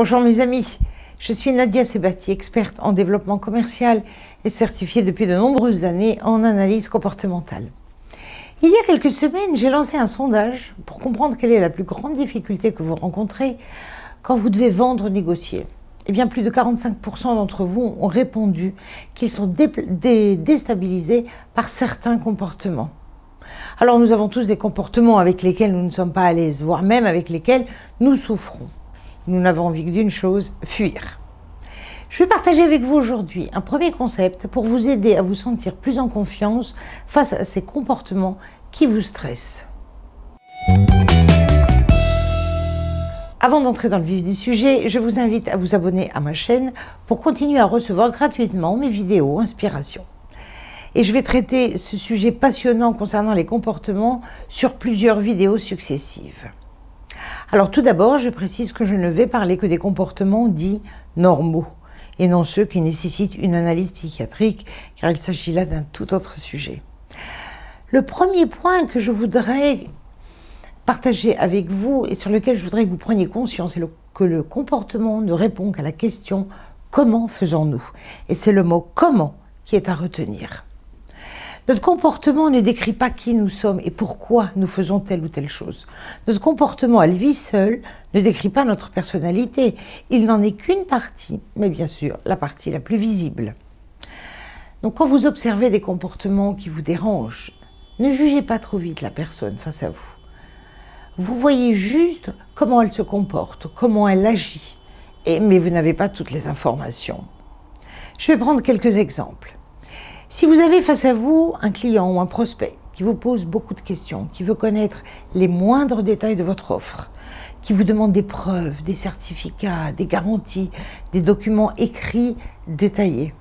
Bonjour mes amis, je suis Nadia Sebati, experte en développement commercial et certifiée depuis de nombreuses années en analyse comportementale. Il y a quelques semaines, j'ai lancé un sondage pour comprendre quelle est la plus grande difficulté que vous rencontrez quand vous devez vendre ou négocier. Eh bien, plus de 45% d'entre vous ont répondu qu'ils sont déstabilisés par certains comportements. Alors, nous avons tous des comportements avec lesquels nous ne sommes pas à l'aise, voire même avec lesquels nous souffrons. Nous n'avons envie que d'une chose, fuir. Je vais partager avec vous aujourd'hui un premier concept pour vous aider à vous sentir plus en confiance face à ces comportements qui vous stressent. Avant d'entrer dans le vif du sujet, je vous invite à vous abonner à ma chaîne pour continuer à recevoir gratuitement mes vidéos inspiration. Et je vais traiter ce sujet passionnant concernant les comportements sur plusieurs vidéos successives. Alors tout d'abord, je précise que je ne vais parler que des comportements dits normaux et non ceux qui nécessitent une analyse psychiatrique, car il s'agit là d'un tout autre sujet. Le premier point que je voudrais partager avec vous et sur lequel je voudrais que vous preniez conscience, c'est que le comportement ne répond qu'à la question « comment faisons-nous » Et c'est le mot « comment » qui est à retenir. Notre comportement ne décrit pas qui nous sommes et pourquoi nous faisons telle ou telle chose. Notre comportement à lui seul ne décrit pas notre personnalité. Il n'en est qu'une partie, mais bien sûr la partie la plus visible. Donc quand vous observez des comportements qui vous dérangent, ne jugez pas trop vite la personne face à vous. Vous voyez juste comment elle se comporte, comment elle agit, mais vous n'avez pas toutes les informations. Je vais prendre quelques exemples. Si vous avez face à vous un client ou un prospect qui vous pose beaucoup de questions, qui veut connaître les moindres détails de votre offre, qui vous demande des preuves, des certificats, des garanties, des documents écrits détaillés,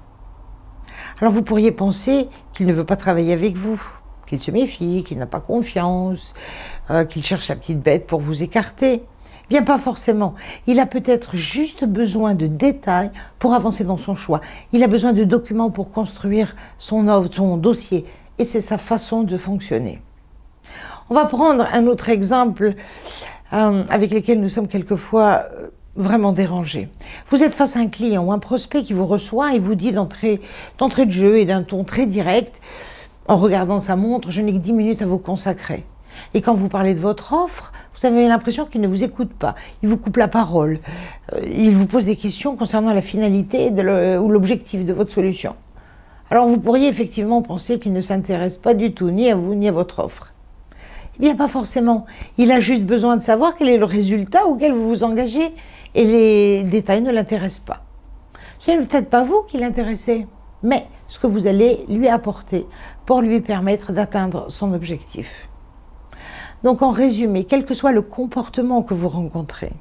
alors vous pourriez penser qu'il ne veut pas travailler avec vous, qu'il se méfie, qu'il n'a pas confiance, qu'il cherche la petite bête pour vous écarter. Bien pas forcément. Il a peut-être juste besoin de détails pour avancer dans son choix. Il a besoin de documents pour construire son offre, son dossier. Et c'est sa façon de fonctionner. On va prendre un autre exemple avec lequel nous sommes quelquefois vraiment dérangés. Vous êtes face à un client ou un prospect qui vous reçoit et vous dit d'entrée de jeu et d'un ton très direct, en regardant sa montre, je n'ai que 10 minutes à vous consacrer. Et quand vous parlez de votre offre, vous avez l'impression qu'il ne vous écoute pas. Il vous coupe la parole. Il vous pose des questions concernant la finalité ou l'objectif de votre solution. Alors vous pourriez effectivement penser qu'il ne s'intéresse pas du tout, ni à vous, ni à votre offre. Eh bien, pas forcément. Il a juste besoin de savoir quel est le résultat auquel vous vous engagez et les détails ne l'intéressent pas. Ce n'est peut-être pas vous qui l'intéressez, mais ce que vous allez lui apporter pour lui permettre d'atteindre son objectif. Donc en résumé, quel que soit le comportement que vous rencontrez,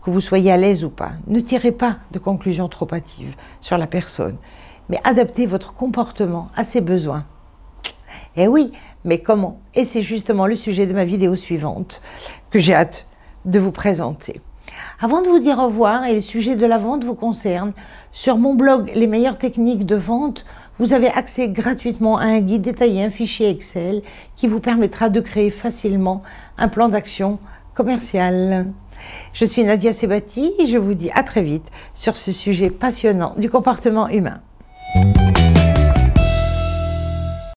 que vous soyez à l'aise ou pas, ne tirez pas de conclusions trop hâtives sur la personne, mais adaptez votre comportement à ses besoins. Eh oui, mais comment? Et c'est justement le sujet de ma vidéo suivante que j'ai hâte de vous présenter. Avant de vous dire au revoir, et le sujet de la vente vous concerne, sur mon blog Les meilleures techniques de vente, vous avez accès gratuitement à un guide détaillé, un fichier Excel qui vous permettra de créer facilement un plan d'action commercial. Je suis Nadia Sebati et je vous dis à très vite sur ce sujet passionnant du comportement humain.